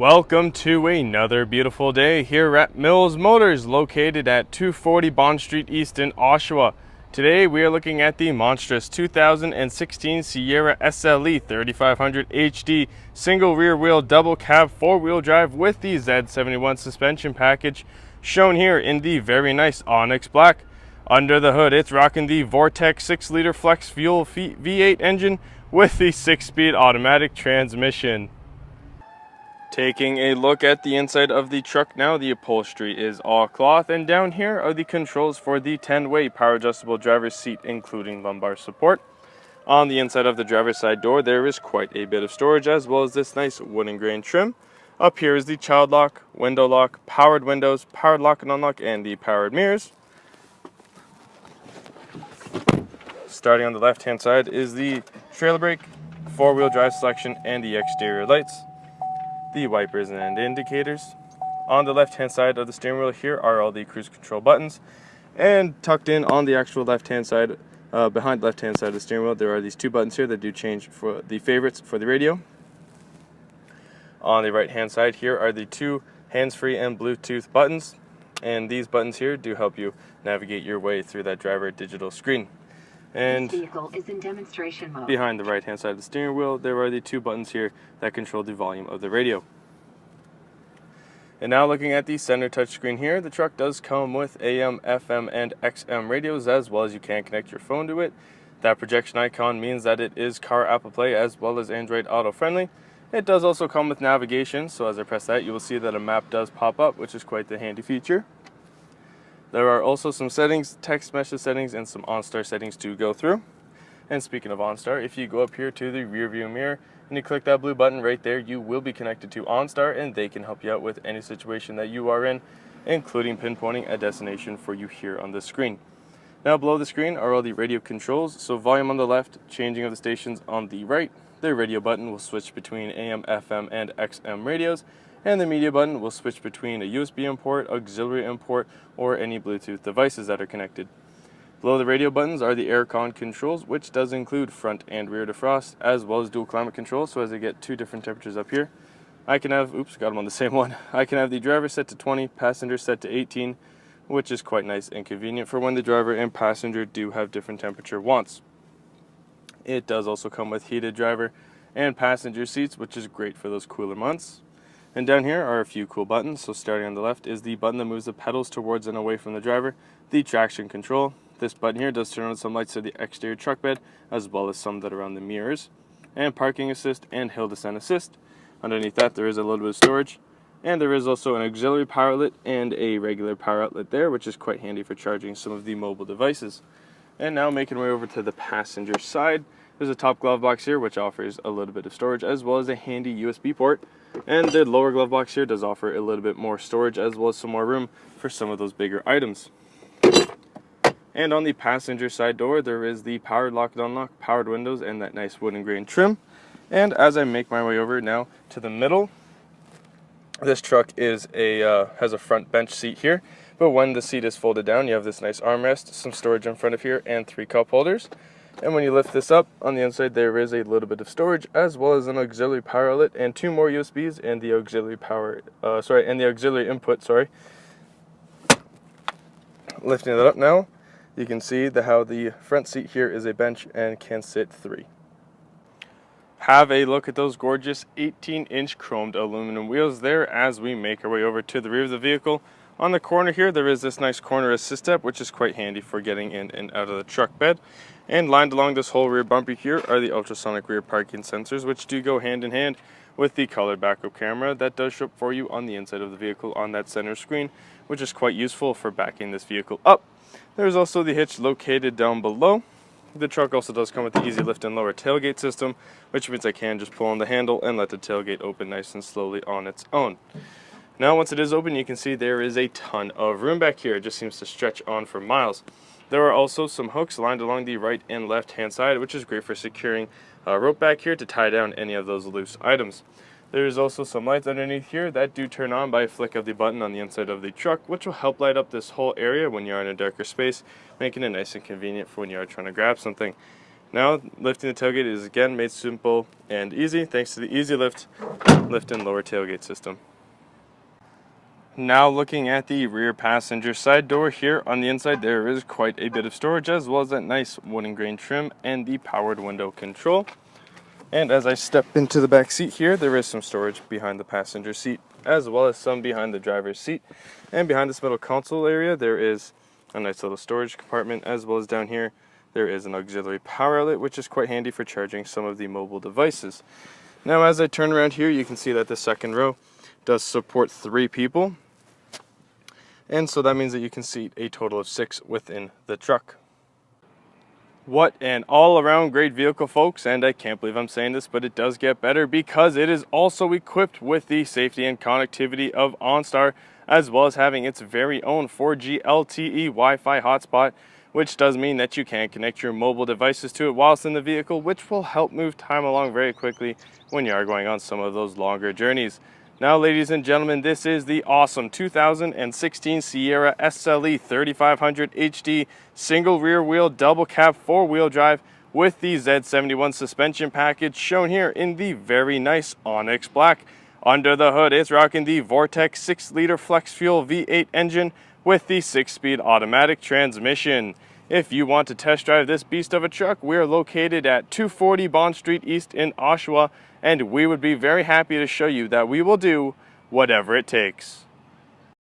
Welcome to another beautiful day here at Mills Motors, located at 240 Bond Street East in Oshawa. Today we are looking at the monstrous 2016 Sierra SLE 3500 HD single rear wheel double cab 4-wheel drive with the Z71 suspension package, shown here in the very nice Onyx Black. Under the hood, it's rocking the Vortex 6-liter flex fuel V8 engine with the 6-speed automatic transmission. Taking a look at the inside of the truck now, the upholstery is all cloth, and down here are the controls for the 10-way power adjustable driver's seat, including lumbar support. On the inside of the driver's side door, there is quite a bit of storage, as well as this nice wooden grain trim. Up here is the child lock, window lock, powered windows, powered lock and unlock, and the powered mirrors. Starting on the left hand side is the trailer brake, 4-wheel drive selection, and the exterior lights, the wipers and indicators. On the left hand side of the steering wheel here are all the cruise control buttons, and tucked in on the actual left hand side, behind the left hand side of the steering wheel, there are these two buttons here that do change for the favorites for the radio. On the right hand side here are the two hands-free and Bluetooth buttons, and these buttons here do help you navigate your way through that driver digital screen. And this vehicle is in demonstration mode. Behind the right hand side of the steering wheel, there are the two buttons here that control the volume of the radio. And now looking at the center touchscreen here, the truck does come with AM, FM, and XM radios, as well as you can connect your phone to it. That projection icon means that it is Car Apple Play as well as Android Auto friendly. It does also come with navigation, so as I press that, you will see that a map does pop up, which is quite the handy feature. There are also some settings, text message settings, and some OnStar settings to go through. And speaking of OnStar, if you go up here to the rear view mirror and you click that blue button right there, you will be connected to OnStar, and they can help you out with any situation that you are in, including pinpointing a destination for you here on the screen. Now below the screen are all the radio controls, so volume on the left, changing of the stations on the right. The radio button will switch between AM, FM, and XM radios, and the media button will switch between a USB import, auxiliary import, or any Bluetooth devices that are connected. Below the radio buttons are the Aircon Controls, which does include front and rear defrost, as well as dual climate control, so as I get two different temperatures up here. I can have, got them on the same one. I can have the driver set to 20, passenger set to 18, which is quite nice and convenient for when the driver and passenger do have different temperature wants. It does also come with heated driver and passenger seats, which is great for those cooler months. And down here are a few cool buttons. So starting on the left is the button that moves the pedals towards and away from the driver, the traction control. This button here does turn on some lights to the exterior truck bed, as well as some that are on the mirrors. And parking assist and hill descent assist. Underneath that there is a little bit of storage. And there is also an auxiliary power outlet and a regular power outlet there, which is quite handy for charging some of the mobile devices. And now making our way over to the passenger side, there's a top glove box here, which offers a little bit of storage, as well as a handy USB port. And the lower glove box here does offer a little bit more storage, as well as some more room for some of those bigger items. And on the passenger side door, there is the powered lock and unlock, powered windows, and that nice wooden grain trim. And as I make my way over now to the middle, this truck is has a front bench seat here, but when the seat is folded down, you have this nice armrest, some storage in front of here, and 3 cup holders. And when you lift this up, on the inside there is a little bit of storage, as well as an auxiliary power outlet and 2 more USBs and the auxiliary auxiliary input. Lifting that up now, you can see how the front seat here is a bench and can sit 3. Have a look at those gorgeous 18-inch chromed aluminum wheels there as we make our way over to the rear of the vehicle. On the corner here, there is this nice corner assist step, which is quite handy for getting in and out of the truck bed. And lined along this whole rear bumper here are the ultrasonic rear parking sensors, which do go hand in hand with the color backup camera that does show up for you on the inside of the vehicle on that center screen, which is quite useful for backing this vehicle up. There's also the hitch located down below. The truck also does come with the easy lift and lower tailgate system, which means I can just pull on the handle and let the tailgate open nice and slowly on its own. Now once it is open, you can see there is a ton of room back here. It just seems to stretch on for miles. There are also some hooks lined along the right and left hand side, which is great for securing rope back here to tie down any of those loose items. There is also some lights underneath here that do turn on by a flick of the button on the inside of the truck, which will help light up this whole area when you're in a darker space, making it nice and convenient for when you are trying to grab something. Now, lifting the tailgate is again made simple and easy thanks to the Easy Lift and lower tailgate system. Now looking at the rear passenger side door, here on the inside there is quite a bit of storage, as well as that nice wooden grain trim and the powered window control. And as I step into the back seat here, there is some storage behind the passenger seat, as well as some behind the driver's seat. And behind this middle console area, there is a nice little storage compartment, as well as down here, there is an auxiliary power outlet, which is quite handy for charging some of the mobile devices. Now, as I turn around here, you can see that the second row does support 3 people. And so that means that you can seat a total of 6 within the truck. What an all-around great vehicle, folks, and I can't believe I'm saying this, but it does get better because it is also equipped with the safety and connectivity of OnStar, as well as having its very own 4G LTE Wi-Fi hotspot, which does mean that you can connect your mobile devices to it whilst in the vehicle, which will help move time along very quickly when you are going on some of those longer journeys. Now, ladies and gentlemen, this is the awesome 2016 Sierra SLE 3500 HD single rear wheel double cab 4-wheel drive with the Z71 suspension package shown here in the very nice Onyx Black. Under the hood, it's rocking the Vortex 6-liter flex fuel V8 engine with the 6-speed automatic transmission. If you want to test drive this beast of a truck, we are located at 240 Bond Street East in Oshawa, and we would be very happy to show you that we will do whatever it takes.